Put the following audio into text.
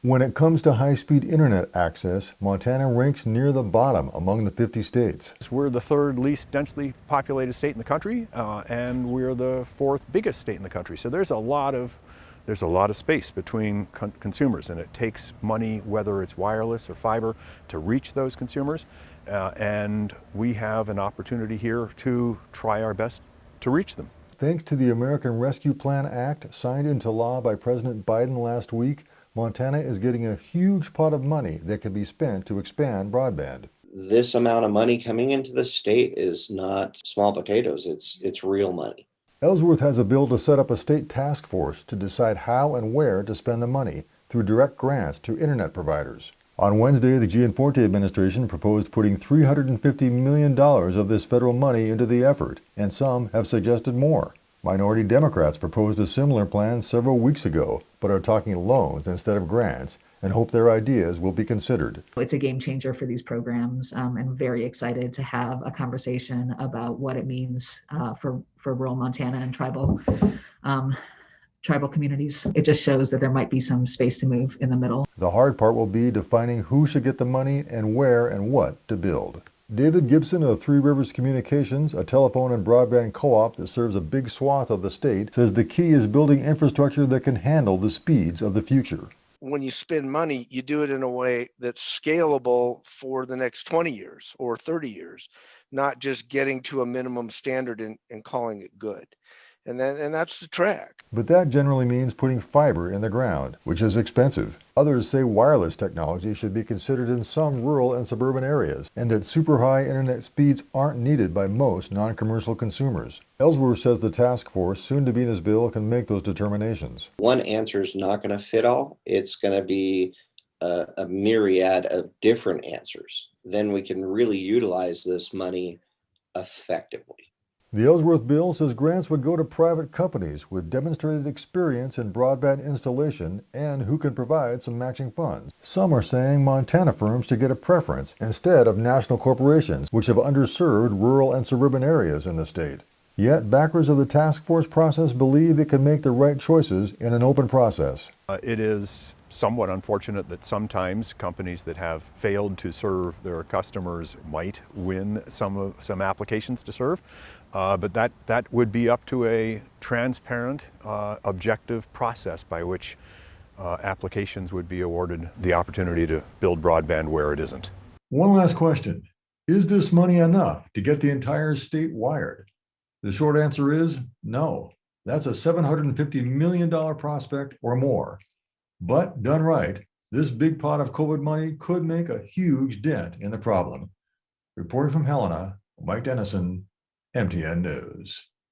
When it comes to high-speed internet access, Montana ranks near the bottom among the 50 states. We're the third least densely populated state in the country, and we're the fourth biggest state in the country. So there's a lot of space between consumers, and it takes money, whether it's wireless or fiber, to reach those consumers. And we have an opportunity here to try our best to reach them. Thanks to the American Rescue Plan Act signed into law by President Biden last week, Montana is getting a huge pot of money that can be spent to expand broadband. This amount of money coming into the state is not small potatoes, it's real money. Ellsworth has a bill to set up a state task force to decide how and where to spend the money through direct grants to internet providers. On Wednesday, the Gianforte administration proposed putting $350 million of this federal money into the effort, and some have suggested more. Minority Democrats proposed a similar plan several weeks ago, but are talking loans instead of grants and hope their ideas will be considered. It's a game changer for these programs, and very excited to have a conversation about what it means for rural Montana and tribal communities. It just shows that there might be some space to move in the middle. The hard part will be defining who should get the money and where and what to build. David Gibson of Three Rivers Communications, a telephone and broadband co-op that serves a big swath of the state, says the key is building infrastructure that can handle the speeds of the future. When you spend money, you do it in a way that's scalable for the next 20 years or 30 years, not just getting to a minimum standard and calling it good. And that's the track. But that generally means putting fiber in the ground, which is expensive. Others say wireless technology should be considered in some rural and suburban areas, and that super high internet speeds aren't needed by most non-commercial consumers. Ellsworth says the task force, soon to be in his bill, can make those determinations. One answer is not going to fit all. It's going to be a myriad of different answers. Then we can really utilize this money effectively. The Ellsworth bill says grants would go to private companies with demonstrated experience in broadband installation and who can provide some matching funds. Some are saying Montana firms should get a preference instead of national corporations, which have underserved rural and suburban areas in the state. Yet backers of the task force process believe it can make the right choices in an open process. It is somewhat unfortunate that sometimes companies that have failed to serve their customers might win some applications to serve, but that would be up to a transparent, objective process by which applications would be awarded the opportunity to build broadband where it isn't. One last question. Is this money enough to get the entire state wired? The short answer is no. That's a $750 million prospect or more. But done right, this big pot of COVID money could make a huge dent in the problem. Reporting from Helena, Mike Dennison, MTN News.